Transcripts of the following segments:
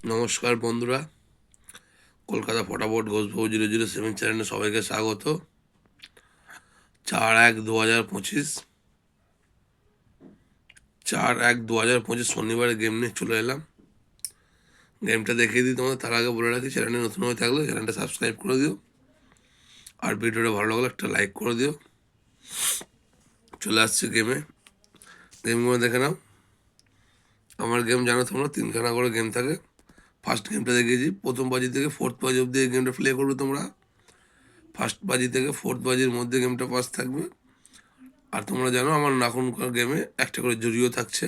নমস্কার বন্ধুরা, কলকাতা ফটাফট ঘোষবাবু 007 চ্যানেলে সবাইকে স্বাগত। 4/1/2025 4/1/2025 শনিবারে গেম নিয়ে চলে এলাম। গেমটা দেখিয়ে দিই তোমাদের। তার আগে বলে রাখি, চ্যানেলে নতুন হয়ে থাকলে চ্যানেলটা সাবস্ক্রাইব করে দিও, আর ভিডিওটা ভালো লাগলে একটা লাইক করে দিও। চলে আসছে গেমগুলো দেখে নাও। আমার গেম জানো তোমরা, 3খানা করে গেম থাকে। ফার্স্ট গেমটা দেখিয়েছি, প্রথম বাজি থেকে ফোর্থ বাজি অবধি এই গেমটা প্লে করবে তোমরা। ফার্স্ট বাজি থেকে ফোর্থ বাজির মধ্যে গেমটা পাস থাকবে। আর তোমরা জানো আমার এখনকার গেমে একটা করে জুড়িও থাকছে,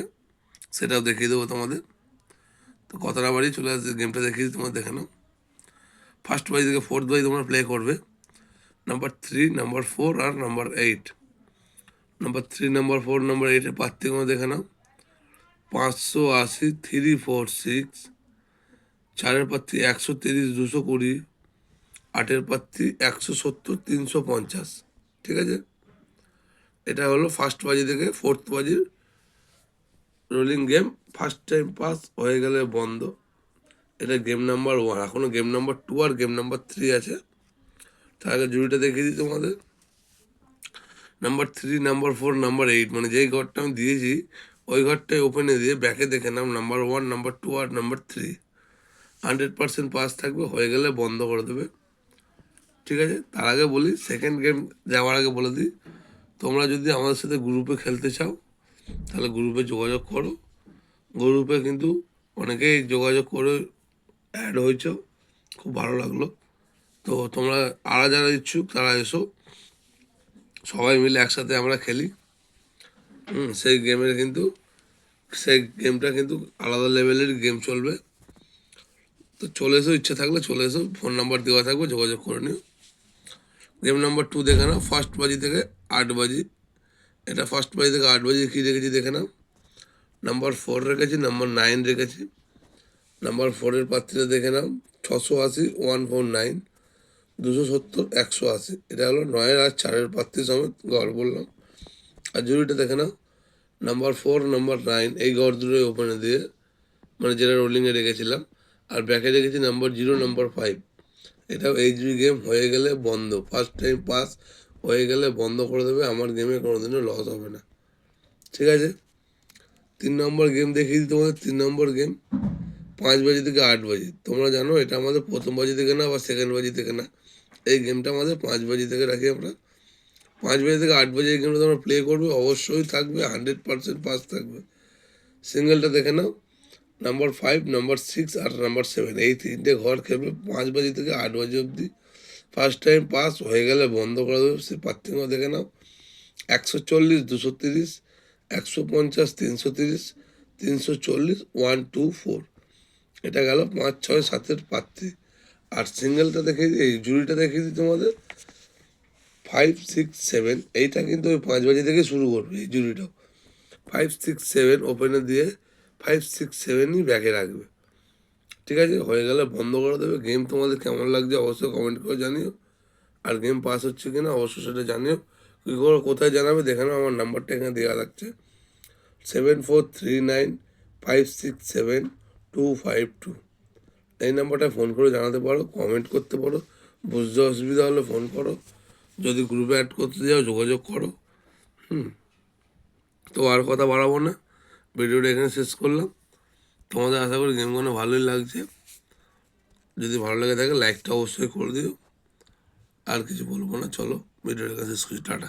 সেটাও দেখিয়ে দেবো তোমাদের। তো কথা না বাড়ি চলে আসছে, গেমটা দেখিয়ে দিই, তোমরা দেখে নাও। ফার্স্ট বাজি থেকে ফোর্থ বাজি তোমরা প্লে করবে। নাম্বার 3, নাম্বার 4 আর নাম্বার 8। নাম্বার 3, নাম্বার 4, নাম্বার 8-এর প্রার্থী তোমরা দেখে নাও। 580, 346। 4-এর প্রার্থী 130, 220। 8-এর প্রার্থী 170, 350। ঠিক আছে, এটা হলো ফার্স্ট বাজি থেকে ফোর্থ বাজির rolling game. First time pass হয়ে গেলে বন্ধ। এটা গেম নাম্বার 1। এখনও গেম নাম্বার 2 আর গেম নাম্বার 3 আছে। তার আগে জুড়িটা দেখিয়ে দিই তোমাদের। নাম্বার 3, নাম্বার 4, নাম্বার 8, মানে যেই ঘরটা আমি দিয়েছি ওই ঘরটাই ওপেনে দিয়ে ব্যাকে দেখে নাম নাম্বার 1, নাম্বার 2 আর নাম্বার 3। 100% পাস থাকবে, হয়ে গেলে বন্ধ করে দেবে। ঠিক আছে, তার আগে বলি, সেকেন্ড গেম যাওয়ার আগে বলে দিই, তোমরা যদি আমাদের সাথে গ্রুপে খেলতে চাও তাহলে গ্রুপে যোগাযোগ করো। গ্রুপে কিন্তু অনেকেই যোগাযোগ করে অ্যাড হয়েছ, খুব ভালো লাগলো। তো তোমরা যারা ইচ্ছুক তারা এসো, সবাই মিলে একসাথে আমরা খেলি। সেই গেমটা কিন্তু আলাদা লেভেলের গেম চলবে। তো চলে এসো, ইচ্ছা থাকলে চলে এসো, ফোন নাম্বার দেওয়া থাকবে, যোগাযোগ করে নিও। গেম নাম্বার 2 দেখে নাও, ফার্স্ট বাজি থেকে 8 বাজি। এটা ফার্স্ট বাজি থেকে 8 বাজি কী রেখেছি দেখে নাও। নাম্বার 4 রেখেছি, নাম্বার 9 রেখেছি। নাম্বার 4-এর প্রার্থীটা দেখে নাও। 680, 149, 270, 180। এটা হলো 9 আর 4-এর প্রার্থী সমেত গড় বললাম। আর জুড়িটা দেখে নাও। নাম্বার 4, নাম্বার 9 এই গড় দুটোই ওপেনে দিয়ে, মানে যেটা রোলিংয়ে রেখেছিলাম। আর ব্যাকে রেখেছি নাম্বার 0, নাম্বার 5। এটাও এইচবি গেম, হয়ে গেলে বন্ধ। ফার্স্ট টাইম পাস হয়ে গেলে বন্ধ করে দেবে, আমার গেমে কোনোদিনও লস হবে না। ঠিক আছে, 3 নম্বর গেম দেখিয়ে দিই তোমাদের। 3 নম্বর গেম 5 বাজি থেকে 8 বাজি। তোমরা জানো এটা আমাদের প্রথম বাজি থেকে না বা সেকেন্ড বাজি থেকে না, এই গেমটা আমাদের 5 বাজি থেকে রাখি আমরা। 5 বাজি থেকে 8 বাজি এই গেমটা তোমরা প্লে করবে, অবশ্যই থাকবে, 100% পাস থাকবে। সিঙ্গেলটা দেখে নাও। নাম্বার 5, নাম্বার 6 আর নাম্বার 7 এই 3টে ঘর খেলবে 5 বাজি থেকে 8 বাজি অবধি। ফার্স্ট টাইম পাস হয়ে গেলে বন্ধ করে দেবে। সে পার্থিঙ্গ দেখে নাও। 140, 230, 150, 330, 340, 124। এটা গেল 5, 6, 7-এর প্রার্থী। আর সিঙ্গেলটা দেখে এই জুড়িটা দেখিয়ে দিই তোমাদের। 5, 6, 7 এইটা কিন্তু ওই 5 বাজি থেকে শুরু করবে। এই জুড়িটাও 5, 6, 7 ওপেনে দিয়ে 5, 6, 7ই ব্যাকে রাখবে। ঠিক আছে, হয়ে গেলে বন্ধ করে দেবে। গেম তোমাদের কেমন লাগছে অবশ্যই কমেন্ট করে জানিও। আর গেম পাস হচ্ছে কিনা অবশ্যই সেটা জানিও। কী করে কোথায় জানাবে দেখে নাও, আমার নাম্বারটা এখানে দেওয়া থাকছে। 7439567252। এই নাম্বারটায় ফোন করে জানাতে পারো, কমেন্ট করতে পারো, বুঝতে অসুবিধা হলে ফোন করো। যদি গ্রুপে অ্যাড করতে যাও যোগাযোগ করো। তো আর কথা বাড়াবো না, ভিডিওটা এখানে শেষ করলাম। তোমাদের আশা করি গেমগুলো ভালোই লাগছে। যদি ভালো লেগে থাকে লাইকটা অবশ্যই করে দিও। আর কিছু বলবো না, চলো ভিডিওটা এখানে শেষ করছি, টাটা।